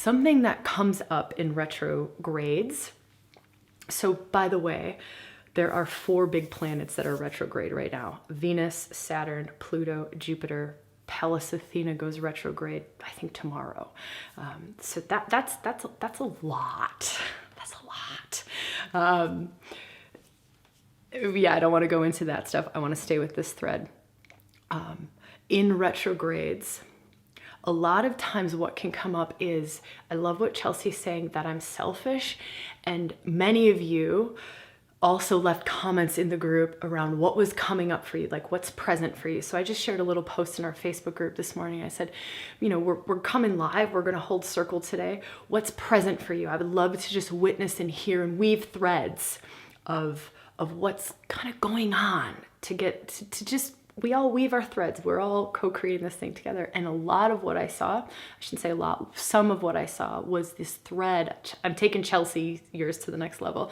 something that comes up in retrogrades. So by the way, there are 4 big planets that are retrograde right now: Venus, Saturn, Pluto, Jupiter. Pallas Athena goes retrograde, I think, tomorrow. So that's a lot. That's a lot. Yeah, I don't want to go into that stuff. I want to stay with this thread. In retrogrades, a lot of times what can come up is, I love what Chelsea's saying, that I'm selfish. And many of you also left comments in the group around what was coming up for you, like what's present for you. So I just shared a little post in our Facebook group this morning. I said, you know, we're coming live. We're going to hold circle today. What's present for you? I would love to just witness and hear and weave threads of what's kind of going on to get to just, we all weave our threads. We're all co-creating this thing together. And a lot of what I saw, I shouldn't say a lot, some of what I saw was this thread. I'm taking Chelsea yours to the next level.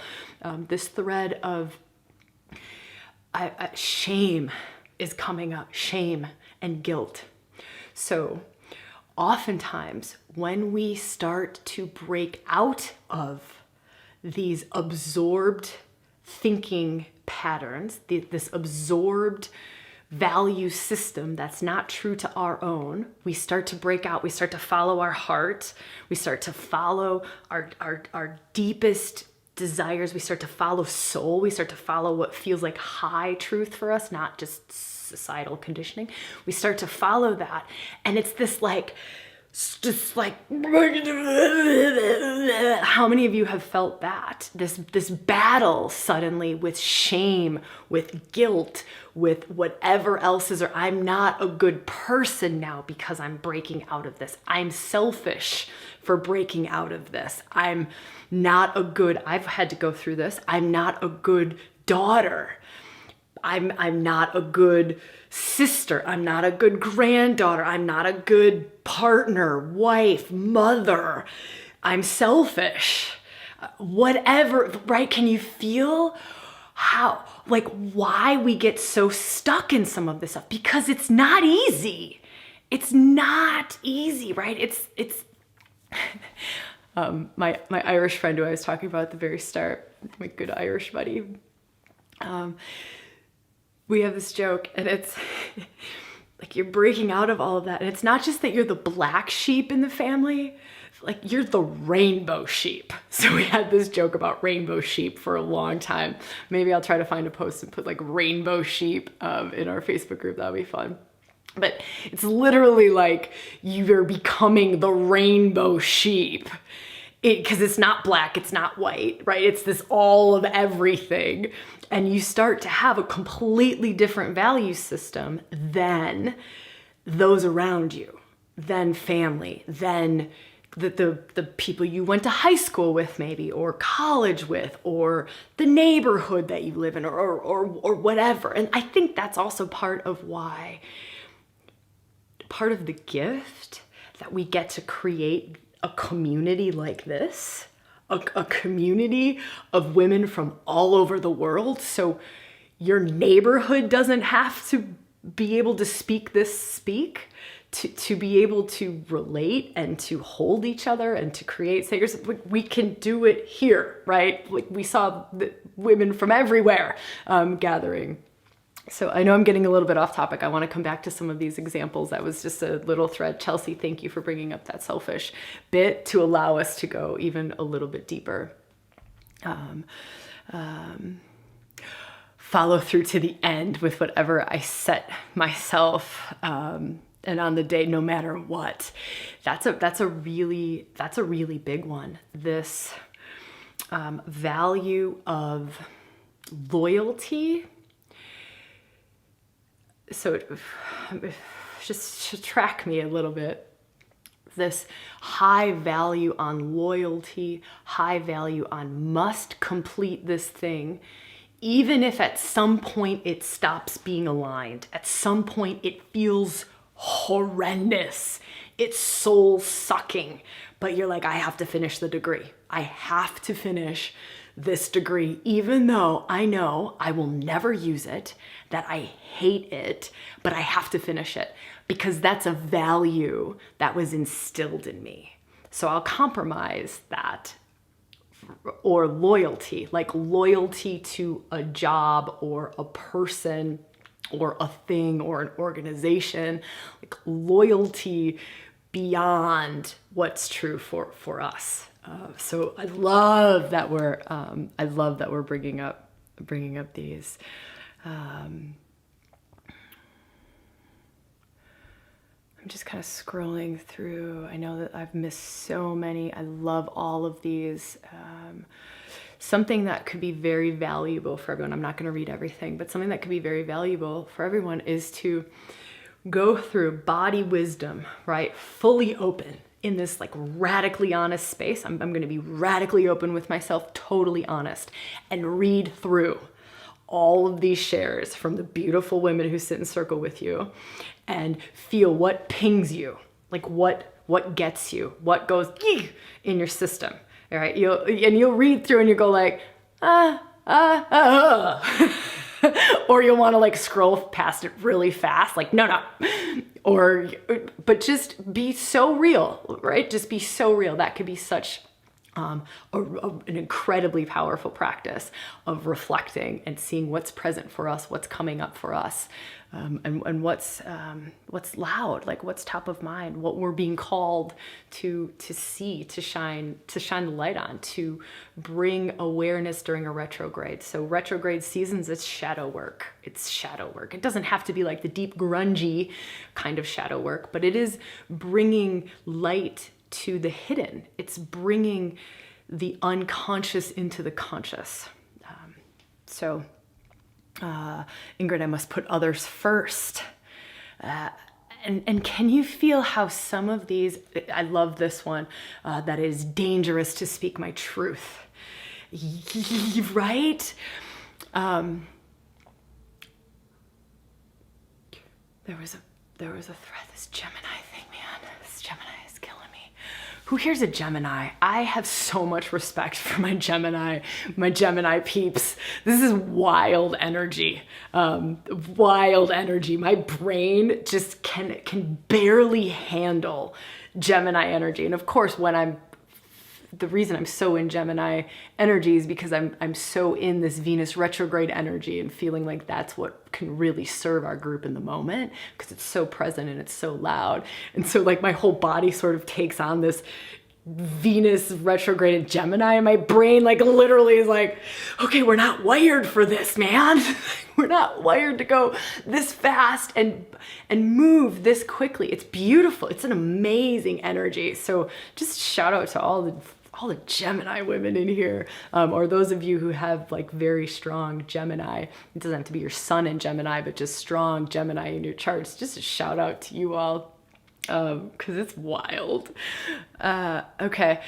This thread of shame is coming up, shame and guilt. So oftentimes when we start to break out of these absorbed thinking patterns, this absorbed value system that's not true to our own, we start to break out, we start to follow our heart, we start to follow our deepest desires, we start to follow soul, we start to follow what feels like high truth for us, not just societal conditioning. We start to follow that, and it's this like, just like, how many of you have felt that? This battle suddenly with shame, with guilt, with whatever else is, or I'm not a good person now because I'm breaking out of this. I'm selfish for breaking out of this. I'm not a good, I've had to go through this. I'm not a good daughter. I'm not a good sister. I'm not a good granddaughter. I'm not a good partner, wife, mother. I'm selfish. Whatever, right? Can you feel how, like, why we get so stuck in some of this stuff? Because it's not easy. It's not easy, right? It's my Irish friend who I was talking about at the very start, my good Irish buddy, we have this joke, and it's like you're breaking out of all of that. And it's not just that you're the black sheep in the family, like you're the rainbow sheep. So we had this joke about rainbow sheep for a long time. Maybe I'll try to find a post and put like rainbow sheep in our Facebook group. That'll be fun. But it's literally like you're becoming the rainbow sheep. Because it's not black, it's not white, right? It's this all of everything. And you start to have a completely different value system than those around you, than family, than the people you went to high school with maybe, or college with, or the neighborhood that you live in, or whatever. And I think that's also part of why, part of the gift that we get to create a community like this, a community of women from all over the world. So your neighborhood doesn't have to be able to speak this speak, to be able to relate and to hold each other and to create sayers. We can do it here, right? Like we saw the women from everywhere gathering. So I know I'm getting a little bit off topic. I want to come back to some of these examples. That was just a little thread. Chelsea, thank you for bringing up that selfish bit to allow us to go even a little bit deeper. Follow through to the end with whatever I set myself, and on the day, no matter what. That's a really big one. This value of loyalty. So just track me a little bit. This high value on loyalty, high value on must complete this thing, even if at some point it stops being aligned. At some point it feels horrendous. It's soul sucking, but you're like, I have to finish the degree. I have to finish this degree, even though I know I will never use it, that I hate it, but I have to finish it because that's a value that was instilled in me. So I'll compromise that. Or loyalty, like loyalty to a job or a person or a thing or an organization, like loyalty beyond what's true for us. So I love that we're bringing up these. I'm just kind of scrolling through. I know that I've missed so many. I love all of these. Something that could be very valuable for everyone. I'm not going to read everything, but something that could be very valuable for everyone is to go through body wisdom, right? Fully open in this like radically honest space. I'm going to be radically open with myself, totally honest, and read through all of these shares from the beautiful women who sit in circle with you and feel what pings you, like what gets you, what goes in your system. All right, you'll read through and you go like, or you'll want to like scroll past it really fast, like no, but just be so real, right? Just be so real. That could be such an incredibly powerful practice of reflecting and seeing what's present for us, what's coming up for us, and what's loud, like what's top of mind, what we're being called to see, to shine the light on, to bring awareness during a retrograde. So retrograde seasons, it's shadow work. It's shadow work. It doesn't have to be like the deep grungy kind of shadow work, but it is bringing light to the hidden. It's bringing the unconscious into the conscious. Ingrid, I must put others first. And can you feel how some of these, I love this one, that is dangerous to speak my truth, right? There was a thread, this Gemini thing, man. This Gemini is killing me. Who here's a Gemini? I have so much respect for my Gemini peeps. This is wild energy. Wild energy. My brain just can barely handle Gemini energy. And of course, the reason I'm so in Gemini energy is because I'm so in this Venus retrograde energy and feeling like that's what can really serve our group in the moment, because it's so present and it's so loud. And so like my whole body sort of takes on this Venus retrograde Gemini, and my brain like literally is like, okay, we're not wired for this, man. We're not wired to go this fast and move this quickly. It's beautiful. It's an amazing energy. So just shout out to all the Gemini women in here, or those of you who have like very strong Gemini. It doesn't have to be your sun in Gemini, but just strong Gemini in your charts. Just a shout out to you all, because it's wild. Okay,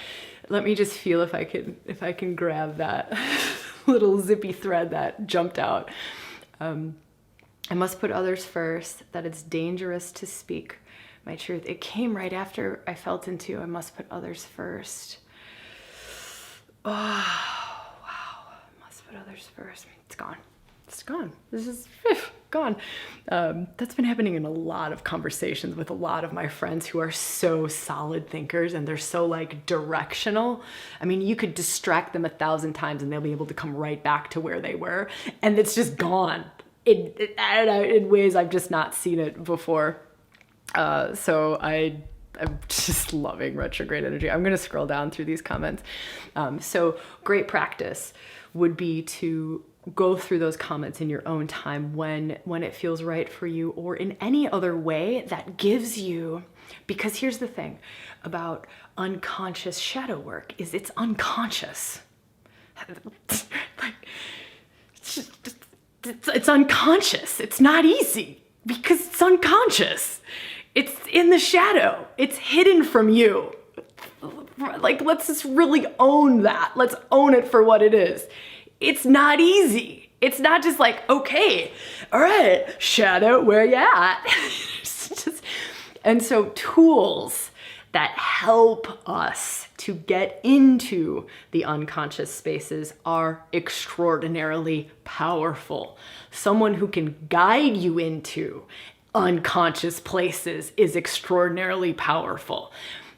let me just feel if I can grab that little zippy thread that jumped out. I must put others first, that it's dangerous to speak my truth. It came right after I felt into I must put others first. Oh, wow. Must put others first. It's gone. It's gone. This is gone. That's been happening in a lot of conversations with a lot of my friends who are so solid thinkers, and they're so like directional. I mean, you could distract them 1,000 times and they'll be able to come right back to where they were, and it's just gone. I don't know, in ways I've just not seen it before. So I'm just loving retrograde energy. I'm going to scroll down through these comments. So great practice would be to go through those comments in your own time when it feels right for you, or in any other way that gives you, because here's the thing about unconscious shadow work is it's unconscious. Like, it's unconscious. It's not easy because it's unconscious. It's in the shadow. It's hidden from you. Like, let's just really own that. Let's own it for what it is. It's not easy. It's not just like, okay, all right, shadow, where you at? And so tools that help us to get into the unconscious spaces are extraordinarily powerful. Someone who can guide you into unconscious places is extraordinarily powerful.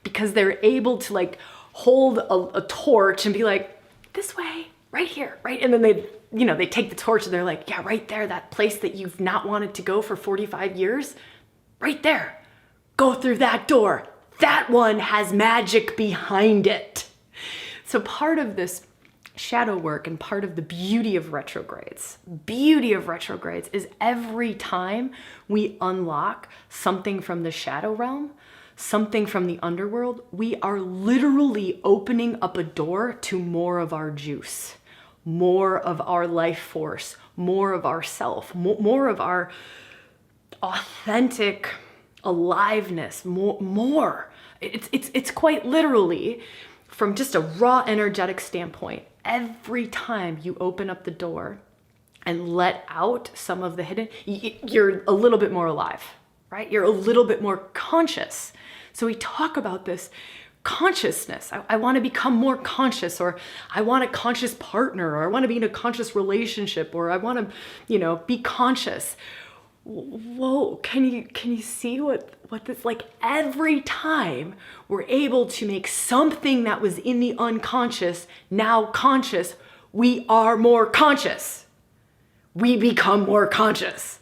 because they're able to like hold a torch and be like, this way, right here, right? And then they take the torch and they're like, yeah, right there, that place that you've not wanted to go for 45 years, right there, go through that door. That one has magic behind it. So part of this shadow work and part of the beauty of retrogrades is every time we unlock something from the shadow realm, something from the underworld, we are literally opening up a door to more of our juice, more of our life force, more of ourself, more of our authentic aliveness, more. It's quite literally, from just a raw energetic standpoint, every time you open up the door and let out some of the hidden, you're a little bit more alive, right? You're a little bit more conscious. So we talk about this consciousness. I want to become more conscious, or I want a conscious partner, or I want to be in a conscious relationship, or I want to, be conscious. Whoa, can you see what this, like, every time we're able to make something that was in the unconscious now conscious, we are more conscious. We become more conscious.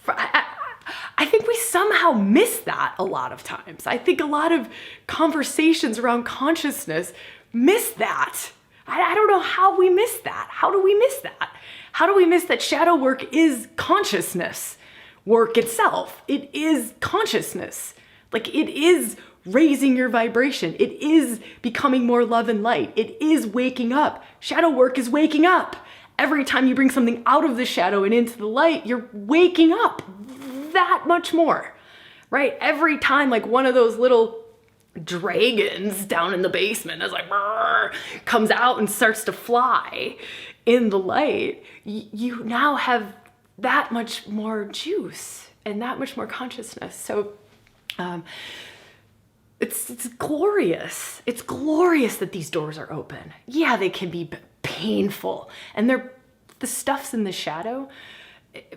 I think we somehow miss that a lot of times. I think a lot of conversations around consciousness miss that. I don't know how we miss that. How do we miss that? How do we miss that shadow work is consciousness work itself? It is consciousness. Like, it is raising your vibration. It is becoming more love and light. It is waking up. Shadow work is waking up. Every time you bring something out of the shadow and into the light, you're waking up that much more, right? Every time, like, one of those little dragons down in the basement is like, comes out and starts to fly in the light, you now have that much more juice and that much more consciousness. So it's glorious. It's glorious that these doors are open. Yeah, they can be painful, and the stuff's in the shadow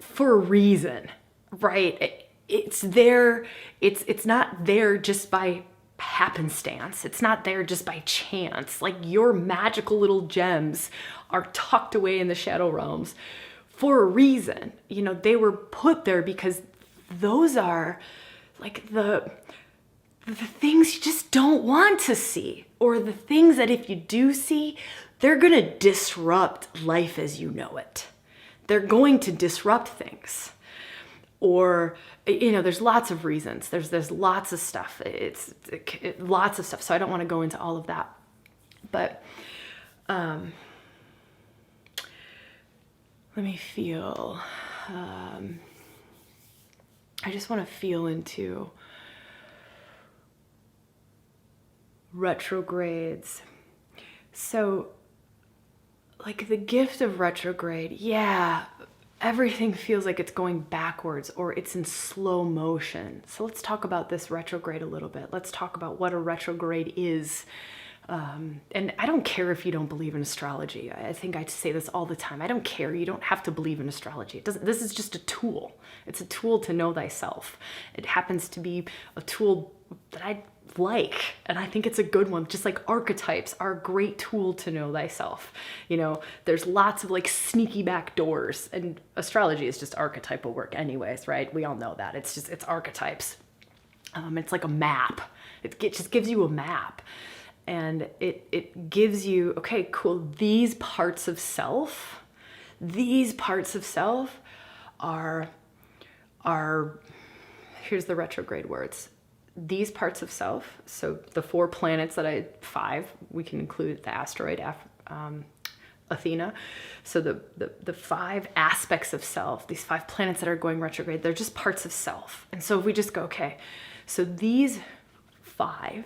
for a reason, right? It's there. It's not there just by happenstance. It's not there just by chance. Like, your magical little gems are tucked away in the shadow realms for a reason. They were put there because those are like the things you just don't want to see, or the things that if you do see, they're going to disrupt life as you know it. They're going to disrupt things. Or, there's lots of reasons. There's lots of stuff. It's lots of stuff. So I don't want to go into all of that. But let me feel. I just want to feel into retrogrades. So, like, the gift of retrograde, yeah, everything feels like it's going backwards or it's in slow motion. So let's talk about this retrograde a little bit. Let's talk about what a retrograde is. And I don't care if you don't believe in astrology. I think I say this all the time. I don't care. You don't have to believe in astrology. This is just a tool. It's a tool to know thyself. It happens to be a tool that I like, and I think it's a good one. Just like archetypes are a great tool to know thyself. There's lots of like sneaky back doors, and astrology is just archetypal work anyways, right? We all know that. It's archetypes. It's like a map. It just gives you a map, and it gives you, okay, cool, these parts of self are here's the retrograde words. These parts of self, so the 4 planets that 5, we can include the asteroid, Athena. So the 5 aspects of self, these 5 planets that are going retrograde, they're just parts of self. And so if we just go, okay, so these 5,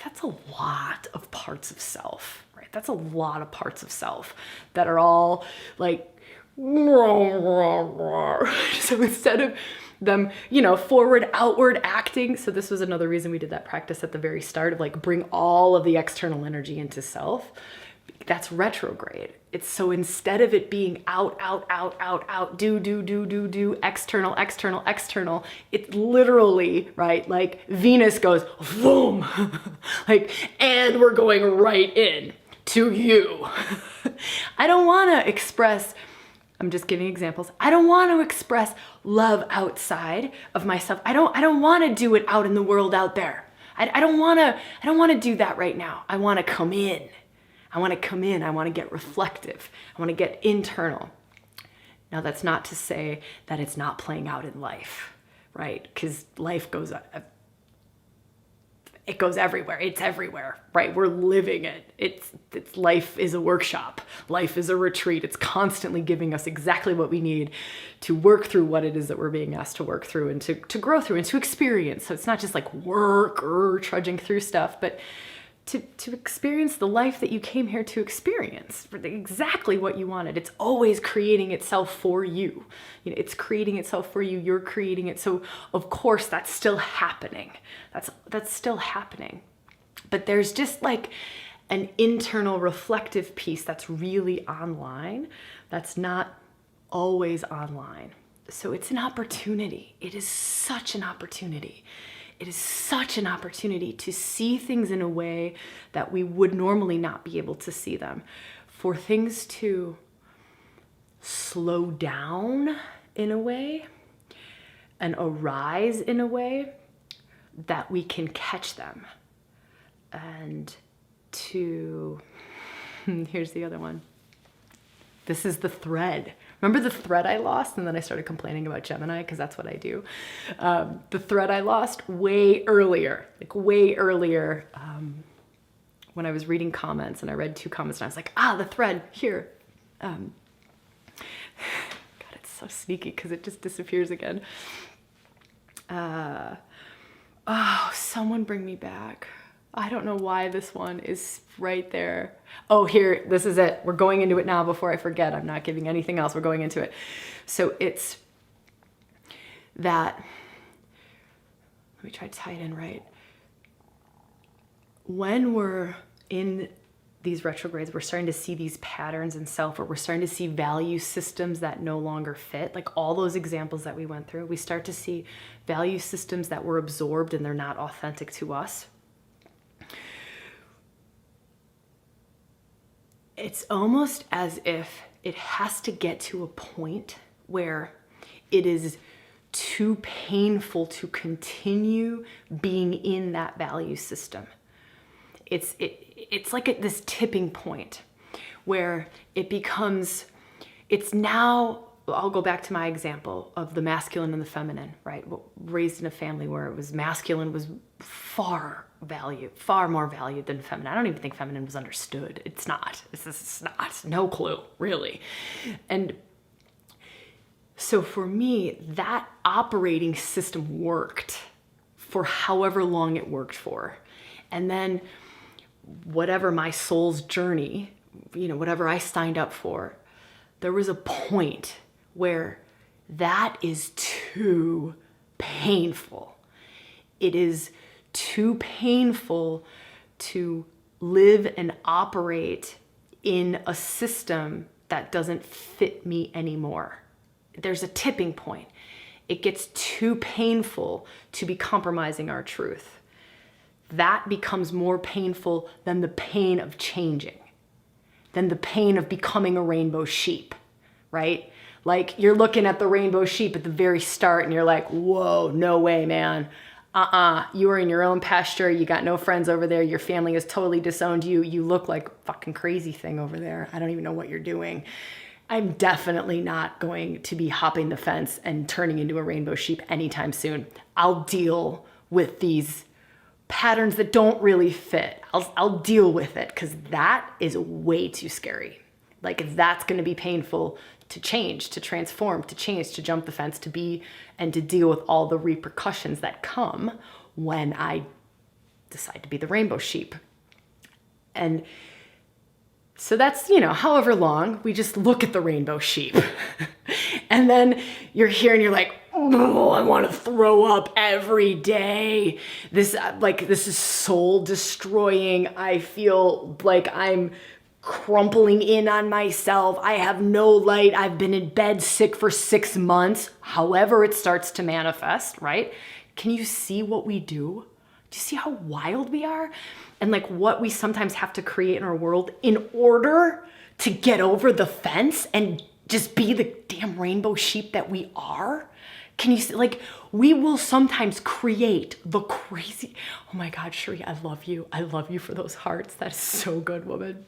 that's a lot of parts of self, right? That's a lot of parts of self that are all like, so instead of them, forward, outward acting. So this was another reason we did that practice at the very start of like, bring all of the external energy into self. That's retrograde. It's so instead of it being out, do, external, it's literally, right? Like Venus goes, boom, like, and we're going right in to you. I don't want to express, I'm just giving examples. I don't want to express love outside of myself. I don't want to do it out in the world out there. I don't want to do that right now. I want to come in. I want to get reflective. I want to get internal. Now that's not to say that it's not playing out in life, right? Because life goes everywhere. It's everywhere, right? We're living it. It's life is a workshop. Life is a retreat. It's constantly giving us exactly what we need to work through what it is that we're being asked to work through and to grow through and to experience. So it's not just like work or trudging through stuff, but to experience the life that you came here to experience, for exactly what you wanted. It's always creating itself for you. You know, it's creating itself for you. You're creating it. So of course that's still happening. That's still happening. But there's just like an internal reflective piece that's really online. That's not always online. So it's an opportunity. It is such an opportunity. It is such an opportunity to see things in a way that we would normally not be able to see them. For things to slow down in a way and arise in a way that we can catch them. And here's the other one. This is the thread. Remember the thread I lost? And then I started complaining about Gemini because that's what I do. The thread I lost way earlier, when I was reading comments, and I read 2 comments and I was like, the thread here. God, it's so sneaky because it just disappears again. Someone bring me back. I don't know why this one is right there. Oh, here, this is it. We're going into it now before I forget. I'm not giving anything else. We're going into it. So it's that, let me try to tie it in right. When we're in these retrogrades, we're starting to see these patterns in self, or we're starting to see value systems that no longer fit. Like all those examples that we went through, we start to see value systems that were absorbed and they're not authentic to us. It's almost as if it has to get to a point where it is too painful to continue being in that value system. It's like at this tipping point where it becomes, it's now, I'll go back to my example of the masculine and the feminine, right? Raised in a family where it was masculine was far more valued than feminine. I don't even think feminine was understood. It's not. It's not. No clue, really. And so for me, that operating system worked for however long it worked for. And then whatever my soul's journey, whatever I signed up for, there was a point where that is too painful. It is too painful to live and operate in a system that doesn't fit me anymore. There's a tipping point. It gets too painful to be compromising our truth. That becomes more painful than the pain of changing, than the pain of becoming a rainbow sheep, right? Like you're looking at the rainbow sheep at the very start and you're like, whoa, no way, man. You are in your own pasture. You got no friends over there. Your family has totally disowned you. You look like a fucking crazy thing over there. I don't even know what you're doing. I'm definitely not going to be hopping the fence and turning into a rainbow sheep anytime soon. I'll deal with these patterns that don't really fit. I'll deal with it because that is way too scary. Like that's going to be painful to change, to transform, to change, to jump the fence, to be, and to deal with all the repercussions that come when I decide to be the rainbow sheep. And so that's, however long we just look at the rainbow sheep. And then you're here and you're like, oh, I want to throw up every day. This is soul destroying. I feel like I'm crumpling in on myself. I have no light. I've been in bed sick for 6 months. However it starts to manifest, right? Can you see what we do? Do you see how wild we are? And like what we sometimes have to create in our world in order to get over the fence and just be the damn rainbow sheep that we are? Can you see, like, we will sometimes create the crazy, oh my God, Sheree, I love you. I love you for those hearts. That is so good, woman.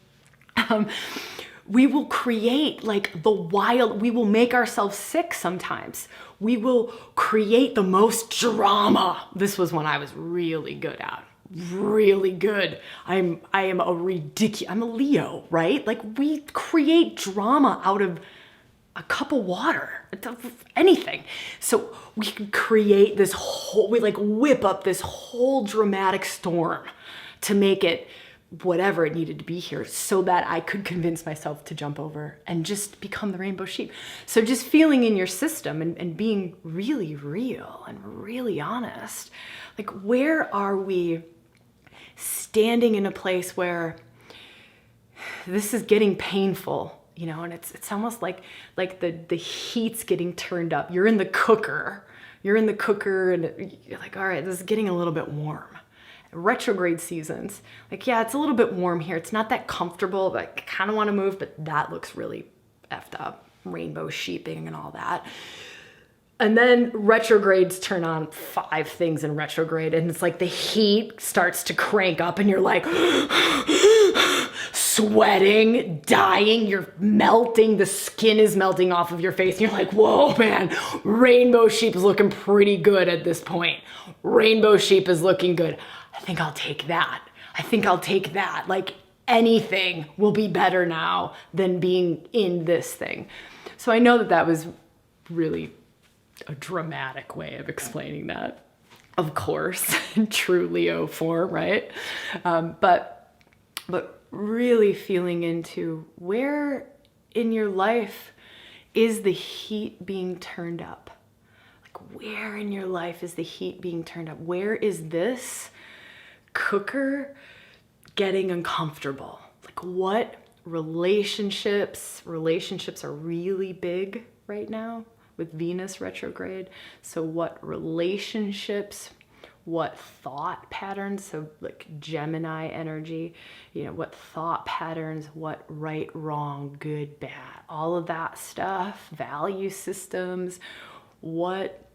We will create like the wild, we will make ourselves sick sometimes. We will create the most drama. This was one I was really good at. Really good. I am a I'm a Leo, right? Like we create drama out of a cup of water, anything. So we can create this whole, we like whip up this whole dramatic storm to make it whatever it needed to be here so that I could convince myself to jump over and just become the rainbow sheep. So just feeling in your system and being really real and really honest. Like where are we standing in a place where this is getting painful? You know, and it's almost like the heat's getting turned up. You're in the cooker. And you're like, all right, this is getting a little bit warm. Retrograde seasons, like, yeah, it's a little bit warm here. It's not that comfortable, but I kind of want to move, but that looks really effed up. Rainbow sheeping and all that. And then retrogrades turn on 5 things in retrograde, and it's like the heat starts to crank up and you're like sweating, dying, you're melting, the skin is melting off of your face, and you're like, whoa, man, rainbow sheep is looking pretty good at this point. Rainbow sheep is looking good. I think I'll take that. Like anything will be better now than being in this thing. So I know that was really a dramatic way of explaining that, of course, in true Leo form, right? But really feeling into where in your life is the heat being turned up? Like where in your life is the heat being turned up? Where is this cooker getting uncomfortable? Like what relationships are really big right now with Venus retrograde. So what relationships, what thought patterns, so like Gemini energy, you know, what thought patterns, what right, wrong, good, bad, all of that stuff, value systems, what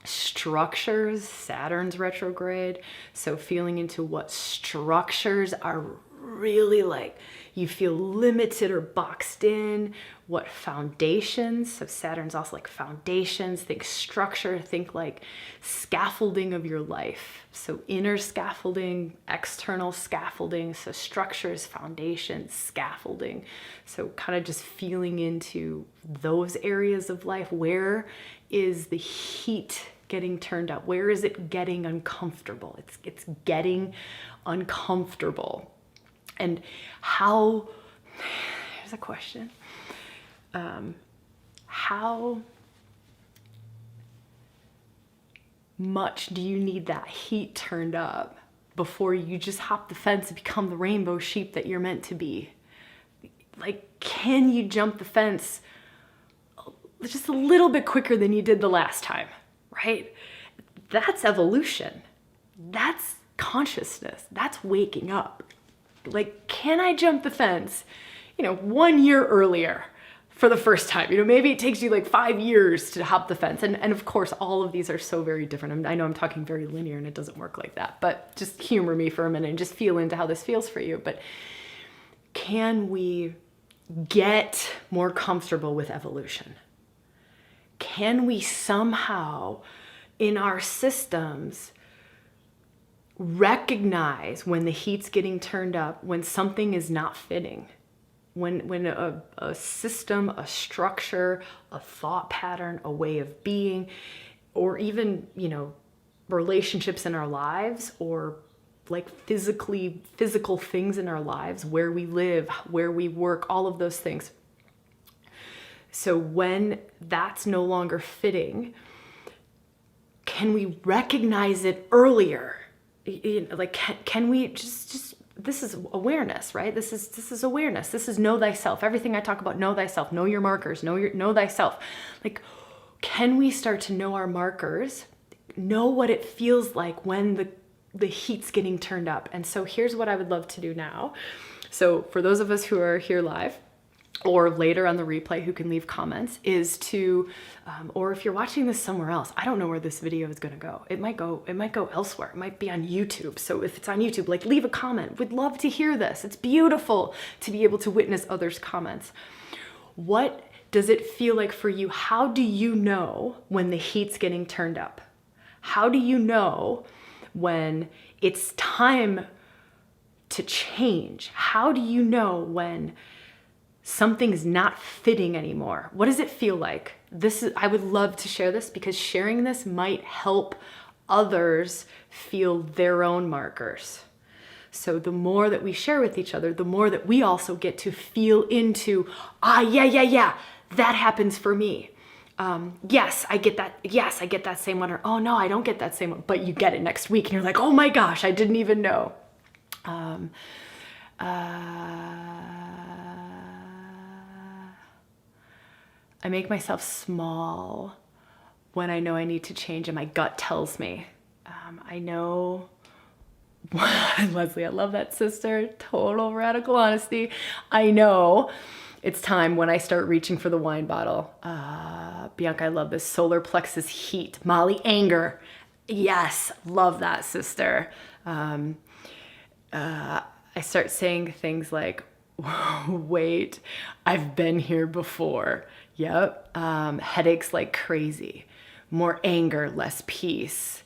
structures, Saturn's retrograde. So feeling into what structures are really like you feel limited or boxed in, what foundations, so Saturn's also like foundations, think structure, think like scaffolding of your life. So inner scaffolding, external scaffolding, so structures, foundations, scaffolding. So kind of just feeling into those areas of life. Where is the heat getting turned up? Where is it getting uncomfortable? It's getting uncomfortable. And how, here's a question. How much do you need that heat turned up before you just hop the fence and become the rainbow sheep that you're meant to be? Like, can you jump the fence just a little bit quicker than you did the last time, right? That's evolution. That's consciousness. That's waking up. Like, can I jump the fence, 1 year earlier for the first time? Maybe it takes you like 5 years to hop the fence. And of course, all of these are so very different. I know I'm talking very linear and it doesn't work like that, but just humor me for a minute and just feel into how this feels for you. But can we get more comfortable with evolution? Can we somehow in our systems recognize when the heat's getting turned up, when something is not fitting, when a system, a structure, a thought pattern, a way of being, or even, relationships in our lives, or like physical things in our lives, where we live, where we work, all of those things. So when that's no longer fitting, can we recognize it earlier? Like, can we just this is awareness, right? This is awareness. This is know thyself. Everything I talk about, know thyself, know your markers, know thyself. Like, can we start to know our markers, know what it feels like when the heat's getting turned up? And so here's what I would love to do now. So for those of us who are here live, or later on the replay who can leave comments, is to, or if you're watching this somewhere else, I don't know where this video is gonna go. It might go elsewhere. It might be on YouTube. So if it's on YouTube, like, leave a comment. We'd love to hear this. It's beautiful to be able to witness others' comments. What does it feel like for you? How do you know when the heat's getting turned up? How do you know when it's time to change? How do you know when something's not fitting anymore? What does it feel like? I would love to share this, because sharing this might help others feel their own markers. So the more that we share with each other, the more that we also get to feel into, yeah, that happens for me. Yes, I get that. Yes, I get that same one. Or, oh no, I don't get that same one. But you get it next week and you're like, oh my gosh, I didn't even know. I make myself small when I know I need to change and my gut tells me. I know, Leslie, I love that, sister. Total radical honesty. I know it's time when I start reaching for the wine bottle. Bianca, I love this. Solar plexus heat. Molly, anger. Yes, love that, sister. I start saying things like, wait, I've been here before. Yep. Headaches like crazy. More anger, less peace.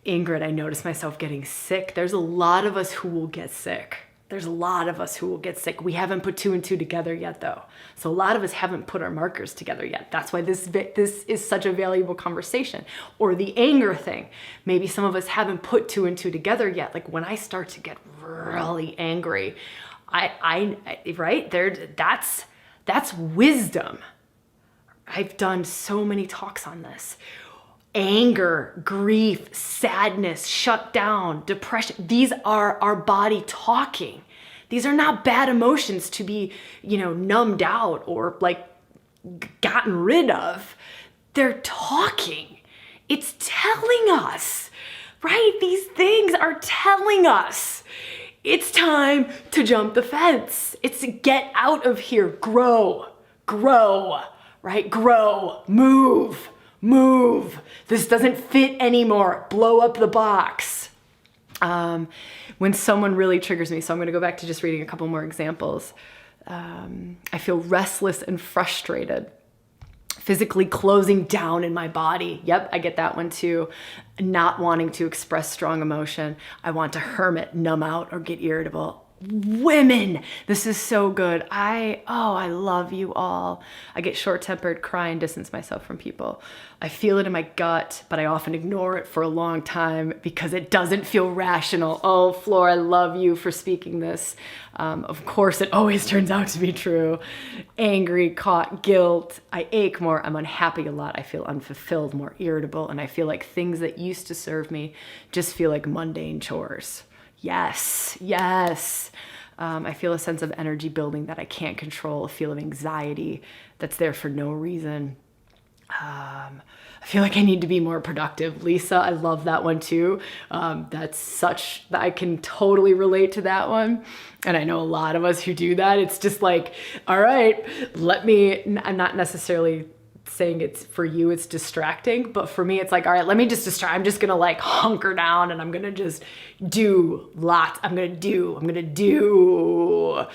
Ingrid, I notice myself getting sick. There's a lot of us who will get sick. There's a lot of us who will get sick. We haven't put 2 and 2 together yet, though. So a lot of us haven't put our markers together yet. That's why this is such a valuable conversation. Or the anger thing. Maybe some of us haven't put 2 and 2 together yet. Like, when I start to get really angry, right there, that's wisdom. I've done so many talks on this. Anger, grief, sadness, shut down, depression. These are our body talking. These are not bad emotions to be, numbed out or like gotten rid of. They're talking. It's telling us, right? These things are telling us it's time to jump the fence. It's to get out of here, grow, right? Grow, move. This doesn't fit anymore. Blow up the box. When someone really triggers me, so I'm going to go back to just reading a couple more examples. I feel restless and frustrated. Physically closing down in my body. Yep, I get that one too. Not wanting to express strong emotion. I want to hermit, numb out, or get irritable. Women, this is so good. I love you all. I get short-tempered, cry, and distance myself from people. I feel it in my gut, but I often ignore it for a long time because it doesn't feel rational. Oh, Flor, I love you for speaking this. Of course, it always turns out to be true. Angry, caught, guilt. I ache more. I'm unhappy a lot. I feel unfulfilled, more irritable, and I feel like things that used to serve me just feel like mundane chores. Yes. I feel a sense of energy building that I can't control, a feel of anxiety that's there for no reason. I feel like I need to be more productive. Lisa, I love that one too. I can totally relate to that one. And I know a lot of us who do that. It's just like, all right, I'm not necessarily saying it's for you, it's distracting, but for me, it's like, all right, let me just distract. I'm just going to like hunker down and I'm going to just do lots. I'm going to do.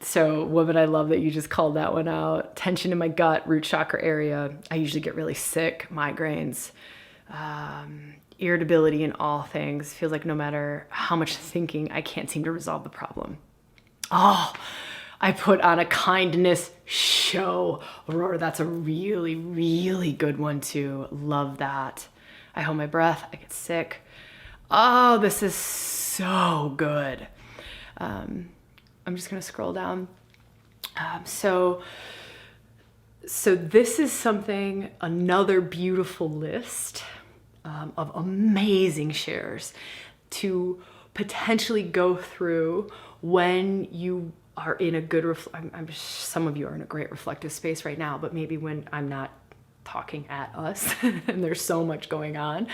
So woman, I love that you just called that one out. Tension in my gut, root chakra area. I usually get really sick, migraines, irritability in all things. Feels like no matter how much thinking, I can't seem to resolve the problem. Oh, I put on a kindness show. Aurora, that's a really, really good one too. Love that. I hold my breath. I get sick. Oh, this is so good. I'm just going to scroll down. So this is another beautiful list of amazing shares to potentially go through when you are in a good, some of you are in a great reflective space right now, but maybe when I'm not talking at us and there's so much going on,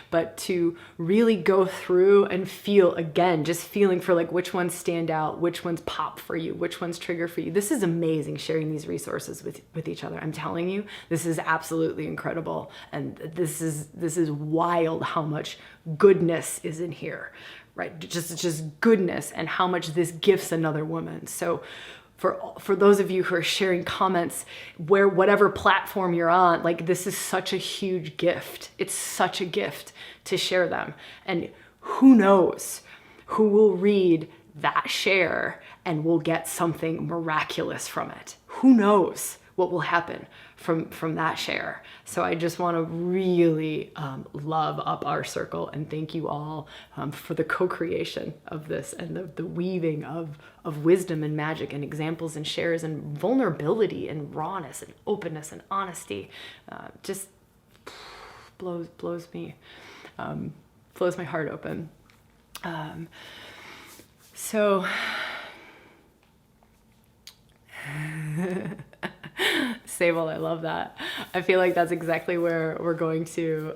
but to really go through and feel, again, just feeling for like which ones stand out, which ones pop for you, which ones trigger for you. This is amazing, sharing these resources with each other. I'm telling you, this is absolutely incredible. And this is wild how much goodness is in here, right? Just goodness, and how much this gifts another woman. So for those of you who are sharing comments, where whatever platform you're on, like, this is such a huge gift. It's such a gift to share them. And who knows who will read that share and will get something miraculous from it. Who knows what will happen from that share. So I just want to really love up our circle and thank you all for the co-creation of this and the weaving of wisdom and magic and examples and shares and vulnerability and rawness and openness and honesty. Just blows my heart open. So Sable, I love that. I feel like that's exactly where we're going to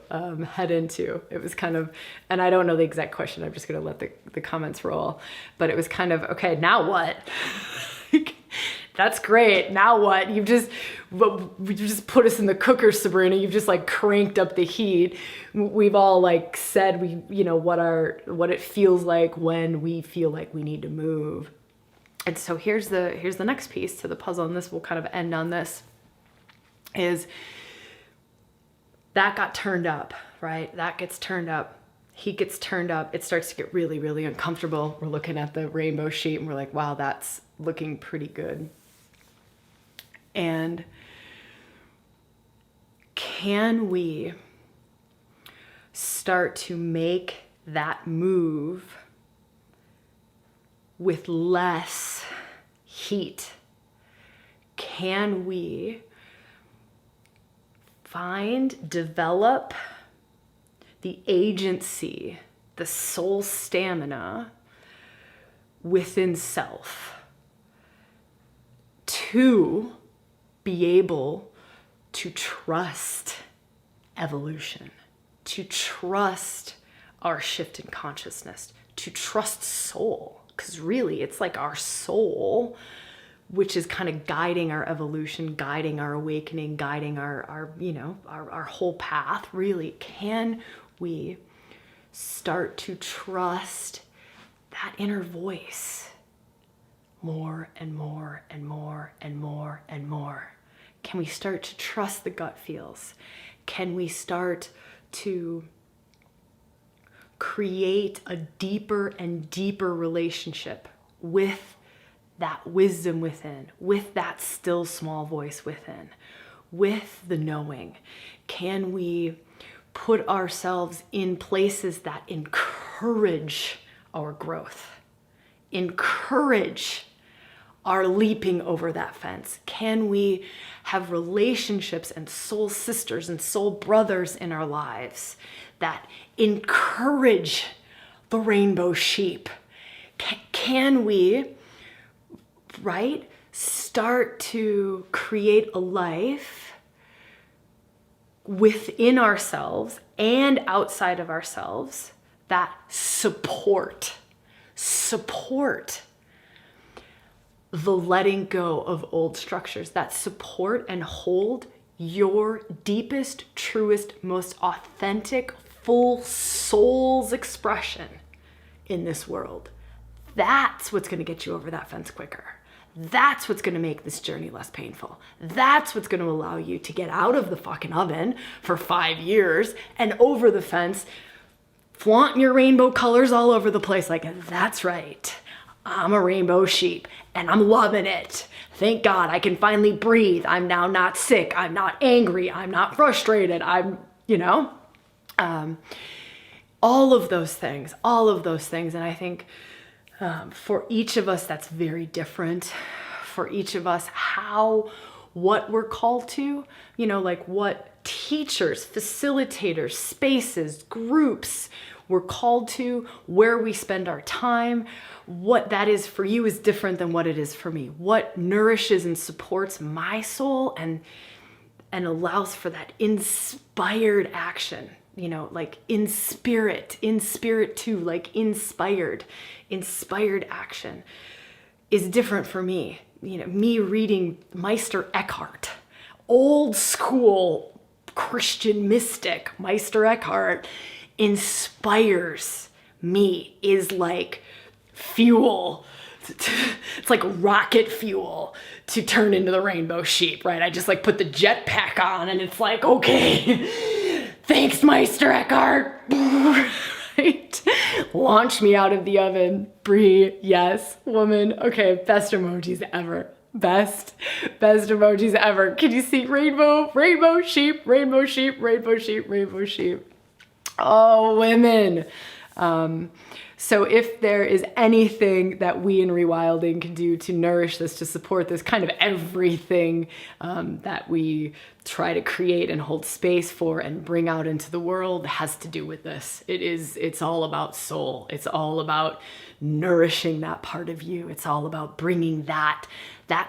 head into. It was kind of, and I don't know the exact question, I'm just going to let the comments roll, but it was kind of, okay, now what? That's great. Now what? You just put us in the cooker, Sabrina. You've just like cranked up the heat. We've all like said what it feels like when we feel like we need to move. And so here's the next piece to the puzzle, and this will kind of end on this, is that got turned up, right? That gets turned up. Heat gets turned up. It starts to get really, really uncomfortable. We're looking at the rainbow sheet and we're like, wow, that's looking pretty good. And can we start to make that move with less heat? Can we develop the agency, the soul stamina within self to be able to trust evolution, to trust our shift in consciousness, to trust soul? Because really, it's like our soul, which is kind of guiding our evolution, guiding our awakening, guiding our whole path. Really, can we start to trust that inner voice more and more and more and more and more? Can we start to trust the gut feels? Can we start to create a deeper and deeper relationship with that wisdom within, with that still small voice within, with the knowing? Can we put ourselves in places that encourage our growth, encourage our leaping over that fence? Can we have relationships and soul sisters and soul brothers in our lives that encourage the rainbow sheep? Can we, right, start to create a life within ourselves and outside of ourselves that support the letting go of old structures, that support and hold your deepest, truest, most authentic, full soul's expression in this world? That's what's going to get you over that fence quicker. That's what's going to make this journey less painful. That's what's going to allow you to get out of the fucking oven for 5 years and over the fence, flaunting your rainbow colors all over the place. Like, that's right, I'm a rainbow sheep and I'm loving it. Thank God I can finally breathe. I'm now not sick. I'm not angry. I'm not frustrated. I'm, all of those things. And I think for each of us, that's very different. For each of us, what we're called to, like what teachers, facilitators, spaces, groups, we're called to, where we spend our time. What that is for you is different than what it is for me. What nourishes and supports my soul and allows for that inspired action, like in spirit too, like inspired action is different for me. Me reading Meister Eckhart, old school Christian mystic Meister Eckhart, inspires me, is like fuel. It's like rocket fuel to turn into the rainbow sheep, right? I just like put the jetpack on and it's like, okay, thanks Meister Eckhart. Right? Launch me out of the oven. Bree, yes, woman. Okay, best emojis ever. Best emojis ever. Can you see rainbow sheep, rainbow sheep, rainbow sheep, rainbow sheep? Oh, women. So if there is anything that we in ReWilding can do to nourish this, to support this, kind of everything that we try to create and hold space for and bring out into the world has to do with this. It's all about soul. It's all about nourishing that part of you. It's all about bringing that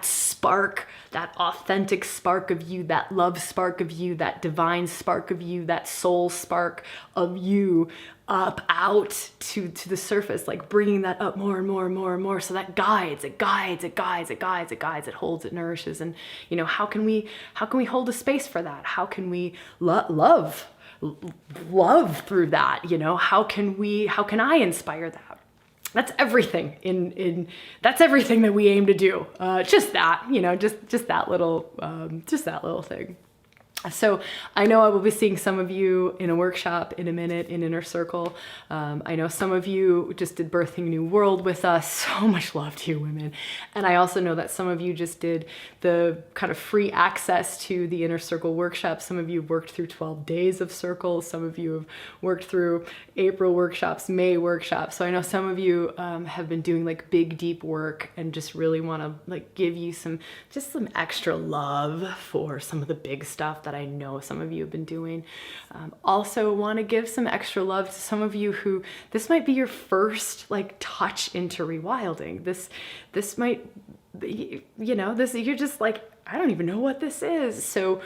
spark, that authentic spark of you, that love spark of you, that divine spark of you, that soul spark of you up out to the surface, like bringing that up more and more and more and more. So that guides, it holds, it nourishes. And how can we hold a space for that? How can we love through that? How can I inspire that? That's everything that's everything that we aim to do. Just that little thing. So I know I will be seeing some of you in a workshop in a minute in Inner Circle. I know some of you just did Birthing New World with us. So much love to you, women. And I also know that some of you just did the kind of free access to the Inner Circle workshop. Some of you worked through 12 days of circles. Some of you have worked through April workshops, May workshops. So I know some of you have been doing like big, deep work and just really want to like give you some extra love for some of the big stuff that I know some of you have been doing. Also want to give some extra love to some of you who this might be your first like touch into ReWilding. This might, you're just like, I don't even know what this is. So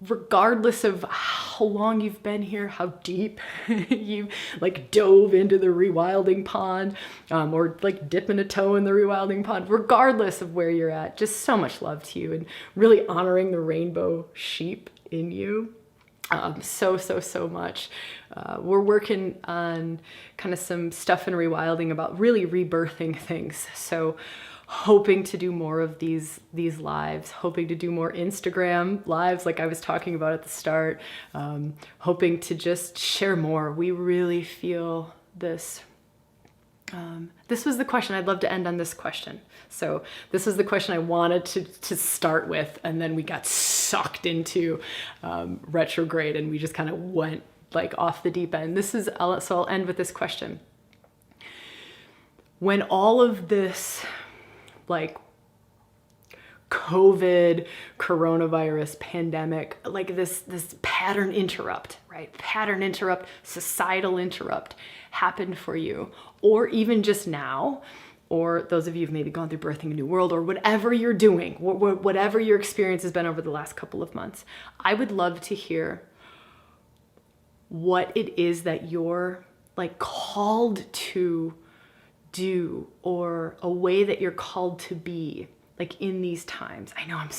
regardless of how long you've been here, how deep you like dove into the ReWilding pond, or like dipping a toe in the ReWilding pond, regardless of where you're at, just so much love to you and really honoring the rainbow sheep in you. So much. We're working on kind of some stuff in ReWilding about really rebirthing things. So hoping to do more of these lives, hoping to do more Instagram lives like I was talking about at the start, hoping to just share more. We really feel this. This was the question. I'd love to end on this question. So this was the question I wanted to start with, and then we got sucked into retrograde and we just kind of went like off the deep end. So I'll end with this question. When all of this like COVID, coronavirus, pandemic, like this pattern interrupt, right? Pattern interrupt, societal interrupt happened for you, or even just now, or those of you who've maybe gone through Birthing a New World, or whatever you're doing, whatever your experience has been over the last couple of months, I would love to hear what it is that you're like called to do, or a way that you're called to be like in these times. I know I'm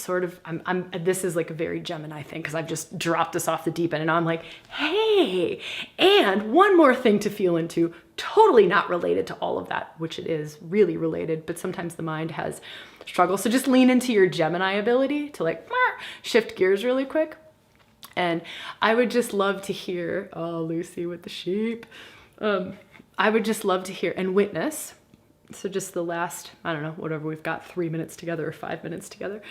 this is like a very Gemini thing because I've just dropped this off the deep end and I'm like, hey, and one more thing to feel into, totally not related to all of that, which it is really related, but sometimes the mind has struggles. So just lean into your Gemini ability to like shift gears really quick. And I would just love to hear, oh, Lucy with the sheep. I would just love to hear and witness. So just the last, I don't know, whatever we've got, 3 minutes together or 5 minutes together,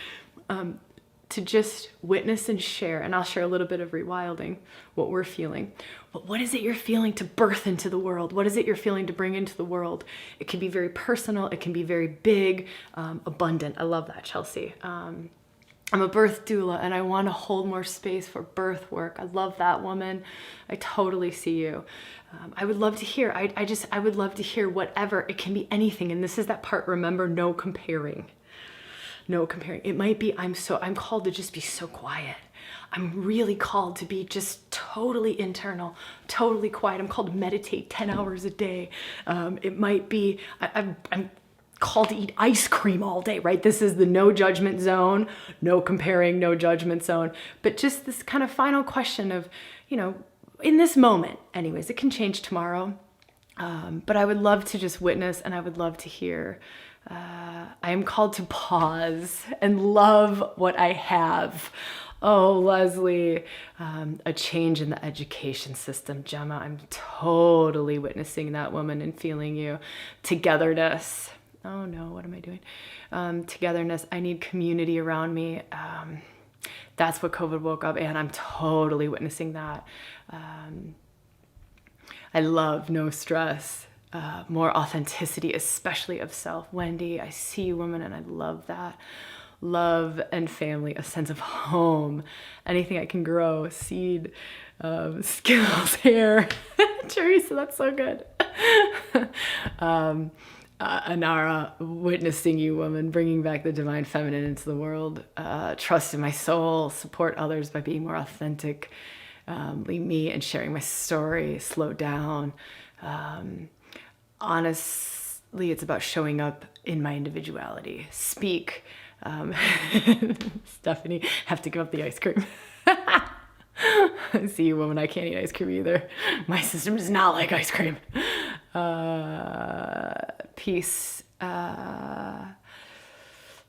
to just witness and share. And I'll share a little bit of ReWilding, what we're feeling. But what is it you're feeling to birth into the world? What is it you're feeling to bring into the world? It can be very personal. It can be very big, abundant. I love that, Chelsea. I'm a birth doula and I want to hold more space for birth work. I love that woman. I totally see you. I would love to hear, I would love to hear whatever. It can be anything. And this is that part, remember, no comparing. No comparing. It might be, I'm called to just be so quiet. I'm really called to be just totally internal, totally quiet. I'm called to meditate 10 hours a day. It might be, I'm called to eat ice cream all day, right? This is the no judgment zone, no comparing, no judgment zone. But just this kind of final question of, in this moment, anyways, it can change tomorrow. But I would love to just witness, and I would love to hear. I am called to pause and love what I have. Oh, Leslie, a change in the education system. Gemma, I'm totally witnessing that woman and feeling you. Togetherness. Oh no, what am I doing? Togetherness. I need community around me. That's what COVID woke up, and I'm totally witnessing that. I love no stress, more authenticity, especially of self. Wendy, I see you, woman, and I love that. Love and family, a sense of home, anything I can grow, seed, skills, hair. Teresa, that's so good. Anara, witnessing you, woman, bringing back the divine feminine into the world. Trust in my soul, support others by being more authentically me and sharing my story. Slow down. Honestly, it's about showing up in my individuality. Speak. Stephanie, have to give up the ice cream. See you, woman. I can't eat ice cream either. My system does not like ice cream. Peace.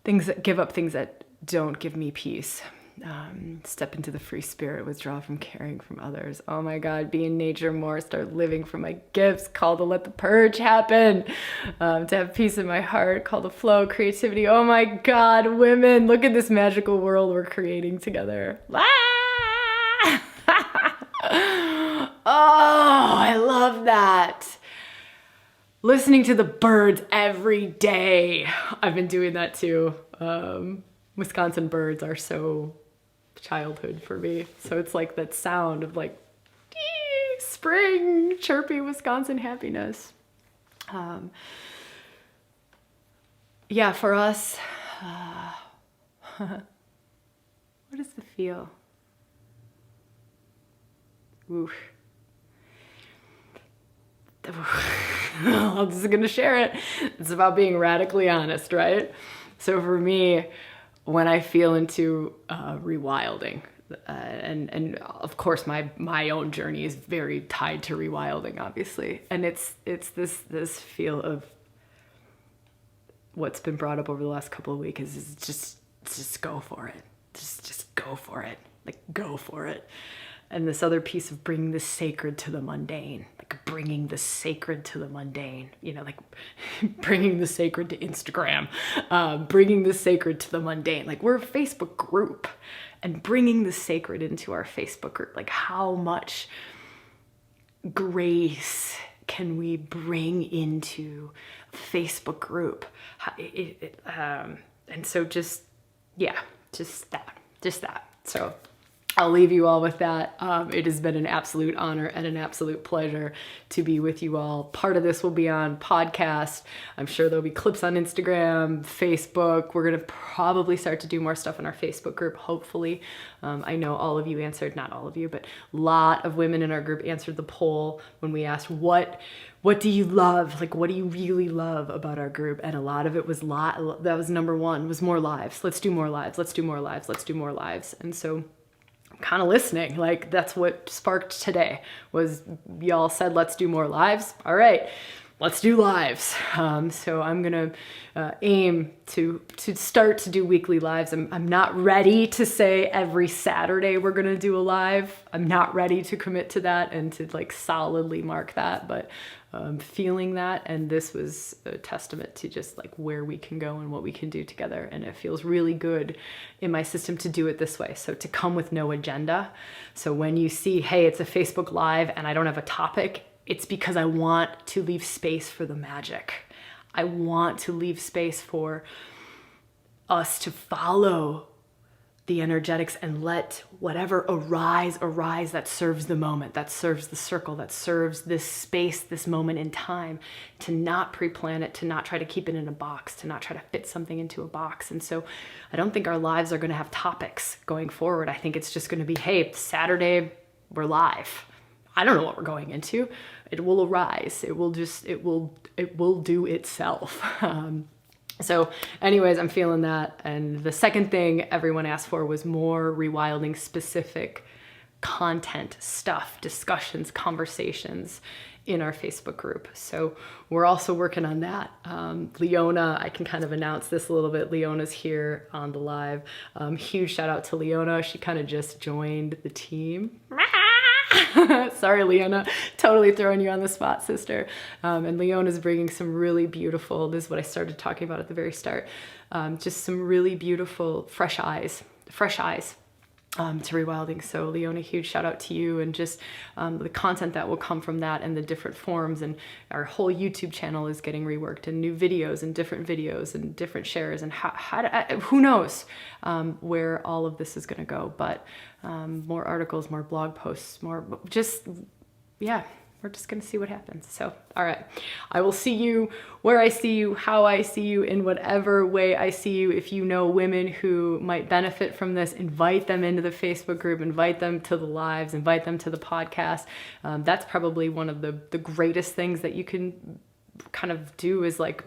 Things that give up things that don't give me peace. Step into the free spirit, withdraw from caring from others. Oh my God, be in nature more, start living from my gifts, call to let the purge happen, to have peace in my heart, call to flow, creativity. Oh my God, women, look at this magical world we're creating together. Oh, I love that. Listening to the birds every day. I've been doing that too. Wisconsin birds are so childhood for me. So it's like that sound of like spring, chirpy Wisconsin happiness. Yeah, for us, what is the feel? Oof. I'm just gonna share it. It's about being radically honest, right? So for me, when I feel into rewilding, and of course my own journey is very tied to rewilding, obviously, and it's this feel of what's been brought up over the last couple of weeks is just go for it, just go for it, like go for it. And this other piece of bringing the sacred to the mundane, like bringing the sacred to the mundane, like bringing the sacred to Instagram, bringing the sacred to the mundane. Like we're a Facebook group and bringing the sacred into our Facebook group. Like how much grace can we bring into a Facebook group? And so just that. So I'll leave you all with that. It has been an absolute honor and an absolute pleasure to be with you all. Part of this will be on podcast. I'm sure there'll be clips on Instagram, Facebook. We're going to probably start to do more stuff in our Facebook group, hopefully. I know all of you answered, not all of you, but a lot of women in our group answered the poll when we asked, what do you love? Like, what do you really love about our group? And a lot of it was that was number one, was more lives. Let's do more lives. Let's do more lives. Let's do more lives. And so kind of listening, like that's what sparked today was y'all said, let's do more lives. All right, let's do lives. So I'm going to aim to start to do weekly lives. I'm not ready to say every Saturday we're going to do a live. I'm not ready to commit to that and to like solidly mark that, but feeling that. And this was a testament to just like where we can go and what we can do together. And it feels really good in my system to do it this way. So to come with no agenda. So when you see, hey, it's a Facebook Live and I don't have a topic, it's because I want to leave space for the magic. I want to leave space for us to follow the energetics and let whatever arise that serves the moment, that serves the circle, that serves this space, this moment in time, to not pre-plan it, to not try to keep it in a box, to not try to fit something into a box. And so I don't think our lives are going to have topics going forward. I think it's just going to be, hey, Saturday, we're live. I don't know what we're going into. It will arise. It will do itself. So anyways, I'm feeling that. And the second thing everyone asked for was more rewilding specific content, stuff, discussions, conversations in our Facebook group. So we're also working on that. Leona, I can kind of announce this a little bit. Leona's here on the live. Huge shout out to Leona. She kind of just joined the team. Sorry, Leona, totally throwing you on the spot, sister. And Leona's bringing some really beautiful, this is what I started talking about at the very start, just some really beautiful fresh eyes to rewilding. So Leona, huge shout out to you, and just the content that will come from that and the different forms, and our whole YouTube channel is getting reworked, and new videos and different shares, and who knows where all of this is going to go, but more articles, more blog posts, more just, yeah, we're just going to see what happens. So, all right, I will see you where I see you, how I see you, in whatever way I see you. If you know women who might benefit from this, invite them into the Facebook group, invite them to the lives, invite them to the podcast. That's probably one of the greatest things that you can kind of do, is like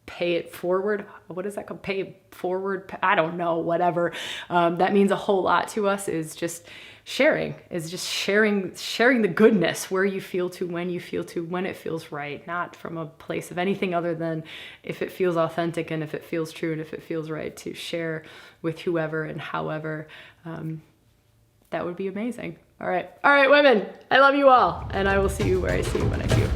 pay it forward. What is that called? Pay it forward? I don't know, whatever. That means a whole lot to us, is just sharing the goodness, where you feel to, when you feel to, when it feels right, not from a place of anything other than if it feels authentic and if it feels true and if it feels right to share with whoever and however. That would be amazing. All right, women, I love you all, and I will see you where I see you when I see you.